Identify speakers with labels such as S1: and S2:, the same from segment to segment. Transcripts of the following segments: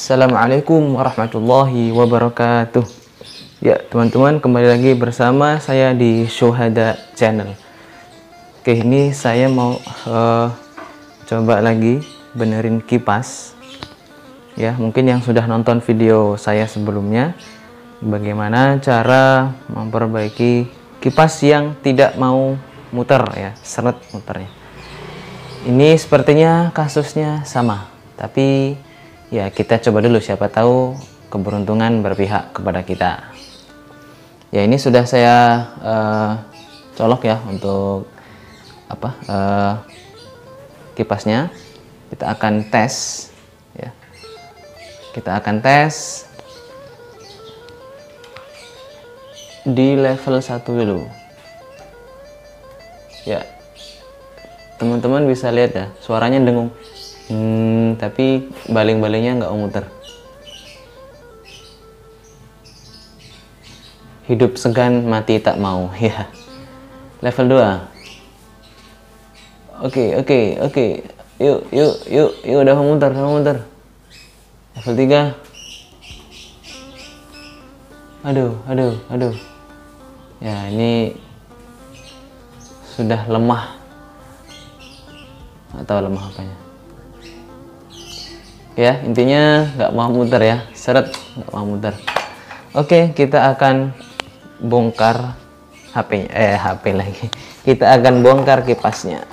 S1: Assalamualaikum warahmatullahi wabarakatuh. Ya teman-teman, kembali lagi bersama saya di Syuhada Channel. Oke, ini saya mau coba lagi benerin kipas. Ya, mungkin yang sudah nonton video saya sebelumnya, bagaimana cara memperbaiki kipas yang tidak mau muter ya, seret muternya. Ini sepertinya kasusnya sama, tapi ya kita coba dulu, siapa tahu keberuntungan berpihak kepada kita. Ya, ini sudah saya colok ya untuk kipasnya. Kita akan tes ya. Kita akan tes di level 1 dulu. Ya. Teman-teman bisa lihat ya, suaranya dengung. Tapi baling-balingnya nggak muter. Hidup segan, mati tak mau ya. Level 2. Oke. Yuk, udah muter. Level 3. Aduh. Ya, ini sudah lemah. Atau lemah apanya? Ya, intinya nggak mau muter ya, seret nggak mau muter. Oke, kita akan bongkar HP lagi. Kita akan bongkar kipasnya.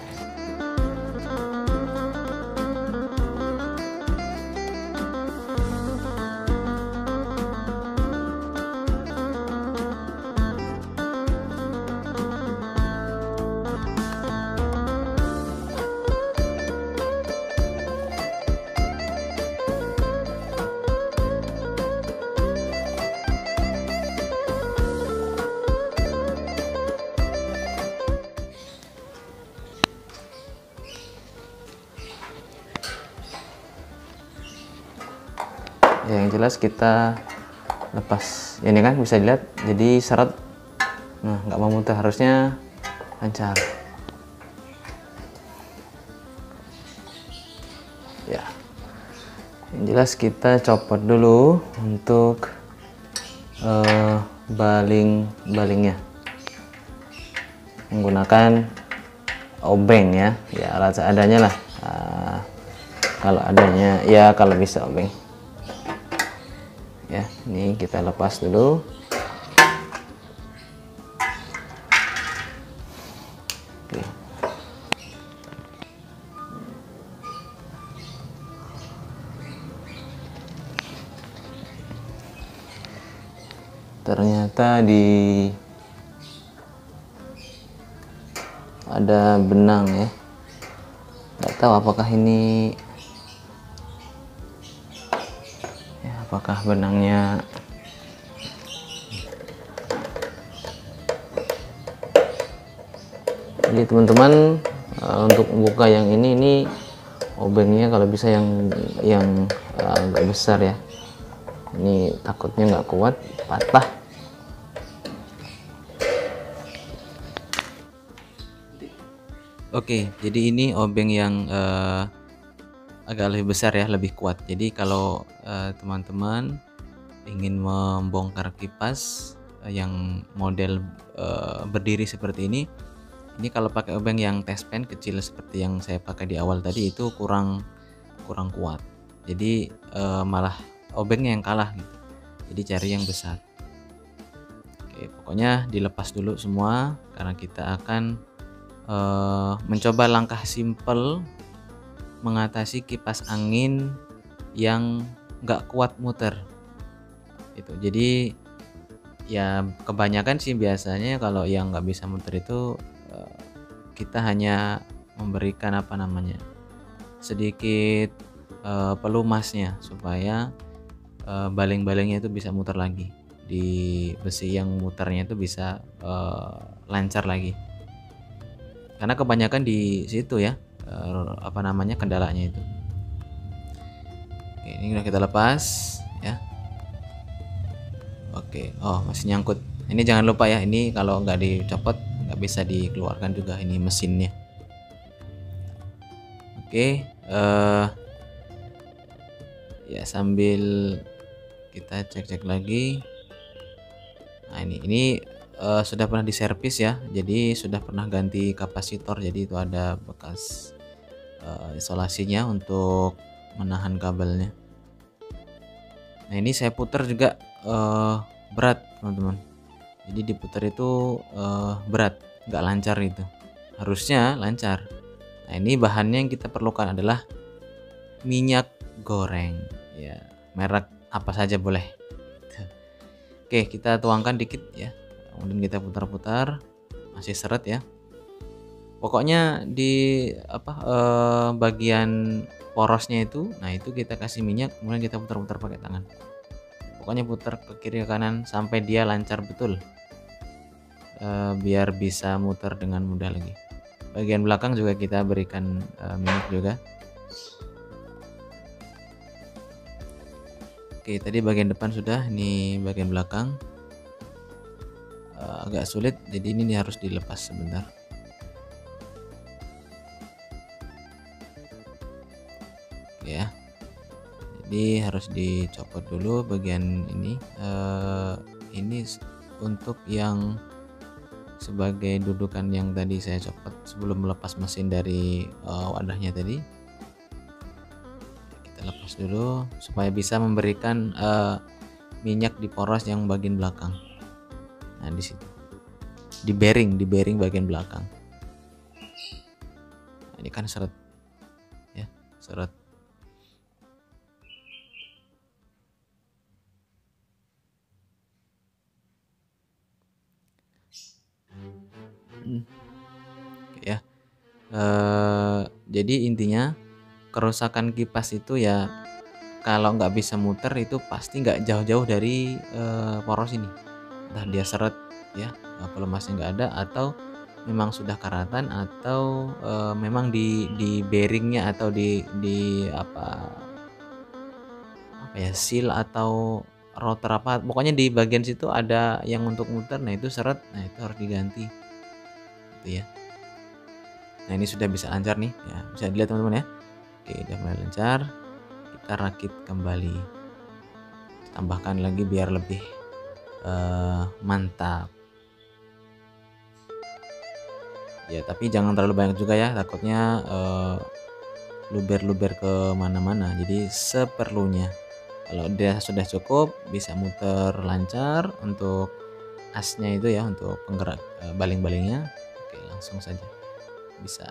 S1: Ya, yang jelas kita lepas ini kan, bisa dilihat jadi seret. Nah, nggak mau muter, harusnya lancar ya. Yang jelas kita copot dulu untuk balingnya menggunakan obeng ya, alat seadanya lah. Kalau adanya ya, kalau bisa obeng ya. Ini kita lepas dulu. Oke. Ternyata ada benang ya. Nggak tahu apakah ini ya, apakah benangnya jadi teman-teman, untuk buka yang ini obengnya kalau bisa yang agak besar ya. Ini takutnya nggak kuat, patah. Oke, jadi ini obeng yang agak lebih besar ya, lebih kuat. Jadi kalau teman-teman ingin membongkar kipas yang model berdiri seperti ini kalau pakai obeng yang tespen kecil seperti yang saya pakai di awal tadi, itu kurang kuat. Jadi malah obengnya yang kalah gitu. Jadi cari yang besar. Oke, pokoknya dilepas dulu semua karena kita akan mencoba langkah simple mengatasi kipas angin yang nggak kuat muter itu. Jadi ya kebanyakan sih biasanya kalau yang nggak bisa muter itu kita hanya memberikan sedikit pelumasnya supaya baling-balingnya itu bisa muter lagi, di besi yang muternya itu bisa lancar lagi. Karena kebanyakan di situ ya kendalanya itu. Oke, ini udah kita lepas ya. Oke, oh masih nyangkut. Ini jangan lupa ya, ini kalau nggak dicopot nggak bisa dikeluarkan juga ini mesinnya. Oke, Ya, sambil kita cek-cek lagi. Nah, ini sudah pernah diservis ya, jadi sudah pernah ganti kapasitor, jadi itu ada bekas isolasinya untuk menahan kabelnya. Nah, ini saya putar juga berat teman-teman, jadi diputar itu berat, nggak lancar itu, harusnya lancar. Nah, ini bahannya yang kita perlukan adalah minyak goreng ya, merek apa saja boleh. Oke, kita tuangkan dikit ya, kemudian kita putar-putar, masih seret ya. Pokoknya di bagian porosnya itu, nah itu kita kasih minyak, kemudian kita putar-putar pakai tangan. Pokoknya putar ke kiri ke kanan sampai dia lancar betul, biar bisa muter dengan mudah lagi. Bagian belakang juga kita berikan minyak juga. Oke, tadi bagian depan sudah, ini bagian belakang agak sulit, jadi ini harus dilepas sebentar. Oke ya, jadi harus dicopot dulu bagian ini. Ini untuk yang sebagai dudukan yang tadi saya copot sebelum melepas mesin dari wadahnya tadi. Kita lepas dulu supaya bisa memberikan minyak di poros yang bagian belakang. Nah, di situ di bearing bagian belakang. Nah, ini kan seret ya, seret. Oke ya. Jadi intinya kerusakan kipas itu ya, kalau nggak bisa muter itu pasti nggak jauh-jauh dari poros ini. Entah dia seret ya, pelemasnya nggak ada, atau memang sudah karatan, atau memang di bearingnya atau di apa ya, seal atau rotor apa, pokoknya di bagian situ ada yang untuk muter, nah itu seret, nah itu harus diganti gitu ya. Nah, ini sudah bisa lancar nih ya, bisa dilihat teman-teman ya. Oke, udah mulai lancar. Kita rakit kembali, tambahkan lagi biar lebih mantap ya, tapi jangan terlalu banyak juga ya, takutnya luber-luber ke mana-mana. Jadi seperlunya. Kalau dia sudah cukup, bisa muter lancar untuk asnya itu ya, untuk penggerak baling-balingnya. Oke, langsung saja bisa.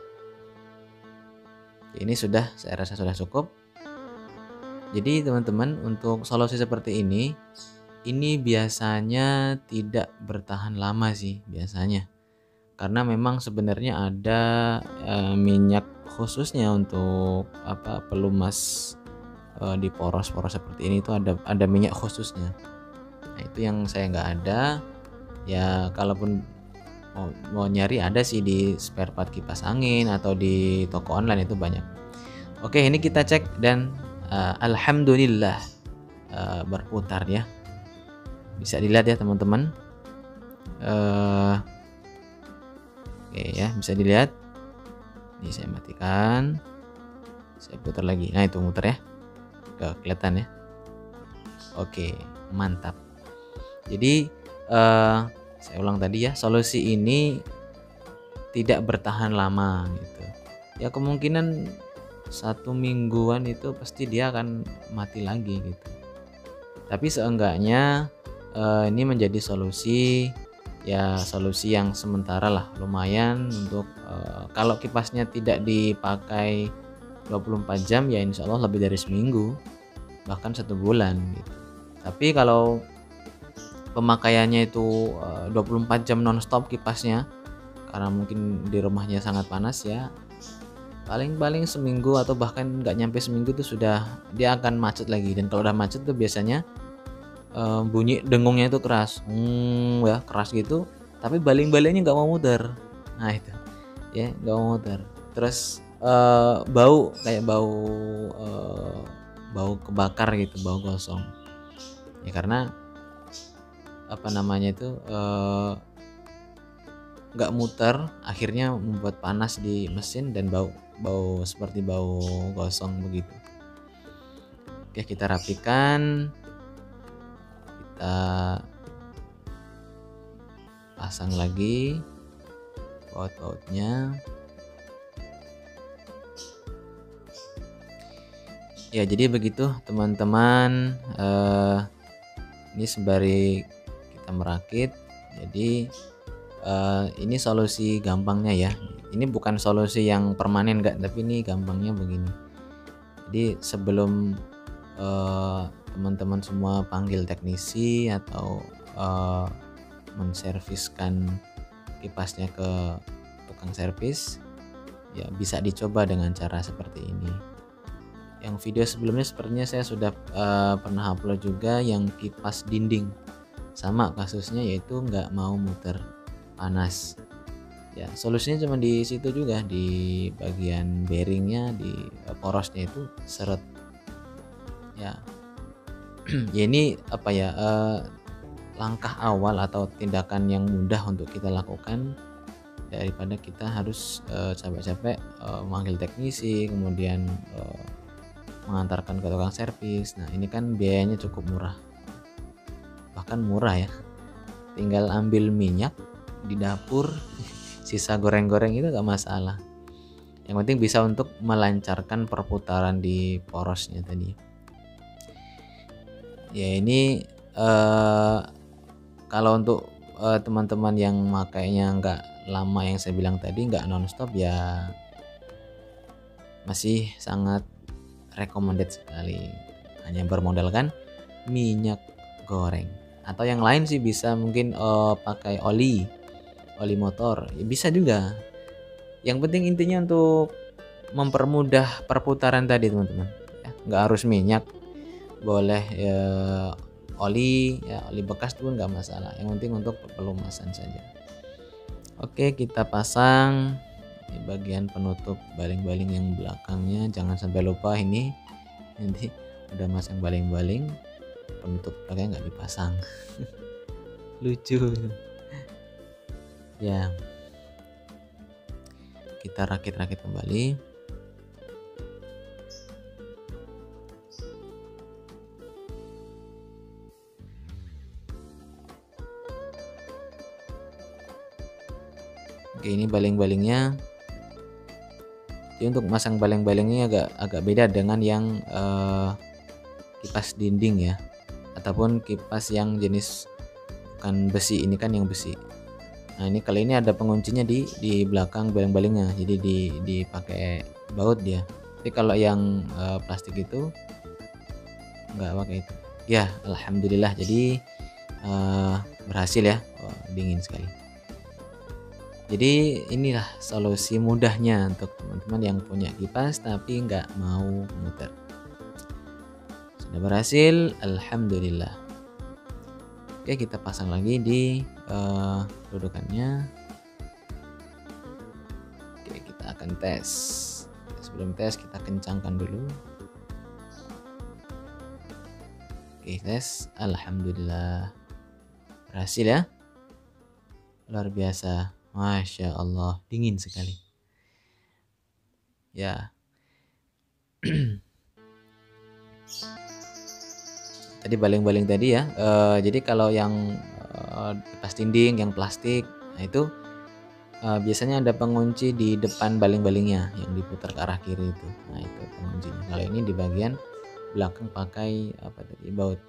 S1: Oke, ini sudah, saya rasa sudah cukup. Jadi teman-teman, untuk solusi seperti ini biasanya tidak bertahan lama sih biasanya, karena memang sebenarnya ada minyak khususnya untuk pelumas di poros-poros seperti ini, itu ada minyak khususnya. Nah, itu yang saya nggak ada ya. Kalaupun mau nyari, ada sih di spare part kipas angin atau di toko online, itu banyak. Oke, ini kita cek dan alhamdulillah berputar ya, bisa dilihat ya teman-teman. Oke ya, bisa dilihat. Ini saya matikan, saya putar lagi. Nah, itu muter ya, gak kelihatan ya. Oke, mantap. Jadi saya ulang tadi ya, solusi ini tidak bertahan lama gitu ya, kemungkinan 1 mingguan itu pasti dia akan mati lagi gitu. Tapi seenggaknya ini menjadi solusi ya, solusi yang sementara lah, lumayan untuk kalau kipasnya tidak dipakai 24 jam ya, insya Allah lebih dari seminggu, bahkan 1 bulan gitu. Tapi kalau pemakaiannya itu 24 jam nonstop kipasnya, karena mungkin di rumahnya sangat panas ya, paling seminggu atau bahkan nggak nyampe seminggu tuh sudah dia akan macet lagi. Dan kalau udah macet tuh biasanya bunyi dengungnya itu keras, ya keras gitu, tapi baling-balingnya nggak mau muter. Nah itu ya, nggak mau muter. Terus bau kayak bau kebakar gitu, bau gosong ya, karena nggak muter, akhirnya membuat panas di mesin dan bau seperti bau gosong begitu. Oke, kita rapikan, kita pasang lagi baut-bautnya. Ya, jadi begitu teman-teman, ini sembari kita merakit. Jadi ini solusi gampangnya ya. Ini bukan solusi yang permanen enggak, tapi ini gampangnya begini. Jadi sebelum teman-teman semua panggil teknisi atau menserviskan kipasnya ke tukang servis, ya bisa dicoba dengan cara seperti ini. Yang video sebelumnya sepertinya saya sudah pernah upload juga yang kipas dinding, sama kasusnya, yaitu nggak mau muter panas. Ya, solusinya cuma di situ juga, di bagian bearingnya, di porosnya itu seret. Ya, ya ini apa ya, langkah awal atau tindakan yang mudah untuk kita lakukan daripada kita harus capek-capek manggil teknisi, kemudian mengantarkan ke tukang servis. Nah, ini kan biayanya cukup murah, bahkan murah ya. Tinggal ambil minyak di dapur, sisa goreng-goreng itu gak masalah. Yang penting bisa untuk melancarkan perputaran di porosnya tadi. Ya, ini kalau untuk teman-teman yang makainya nggak lama yang saya bilang tadi, nggak nonstop, ya masih sangat recommended sekali. Hanya bermodalkan minyak goreng, atau yang lain sih bisa mungkin pakai oli motor ya, bisa juga. Yang penting intinya untuk mempermudah perputaran tadi teman-teman ya. Nggak harus minyak, boleh ya, oli bekas pun nggak masalah, yang penting untuk pelumasan saja. Oke, kita pasang di bagian penutup baling-baling yang belakangnya. Jangan sampai lupa, ini nanti udah masang baling-baling, penutup belakangnya nggak dipasang. Lucu ya. Kita rakit-rakit kembali. Oke, ini baling-balingnya. Jadi untuk masang baling-balingnya agak beda dengan yang kipas dinding ya, ataupun kipas yang jenis bukan besi. Ini kan yang besi. Nah, ini kali ini ada penguncinya di belakang baling-balingnya, jadi dipakai baut dia. Tapi kalau yang plastik itu nggak pakai itu. Ya, alhamdulillah, jadi berhasil ya. Dingin sekali. Jadi inilah solusi mudahnya untuk teman-teman yang punya kipas tapi nggak mau muter. Sudah berhasil, alhamdulillah. Oke, kita pasang lagi di dudukannya. Oke, kita akan tes. Sebelum tes kita kencangkan dulu. Oke, tes, alhamdulillah berhasil ya. Luar biasa. Masya Allah, dingin sekali ya. Tadi baling-baling tadi ya, jadi kalau yang kipas dinding yang plastik, nah itu biasanya ada pengunci di depan baling-balingnya yang diputar ke arah kiri itu. Nah, itu penguncinya. Kalau ini di bagian belakang pakai apa tadi, baut.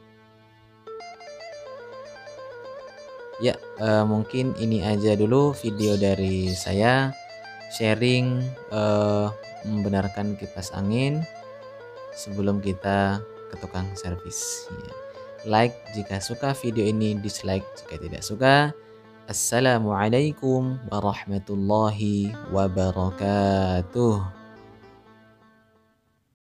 S1: Ya, mungkin ini aja dulu video dari saya, sharing membenarkan kipas angin sebelum kita ke tukang servis ya. Like jika suka video ini, dislike jika tidak suka. Assalamualaikum warahmatullahi wabarakatuh.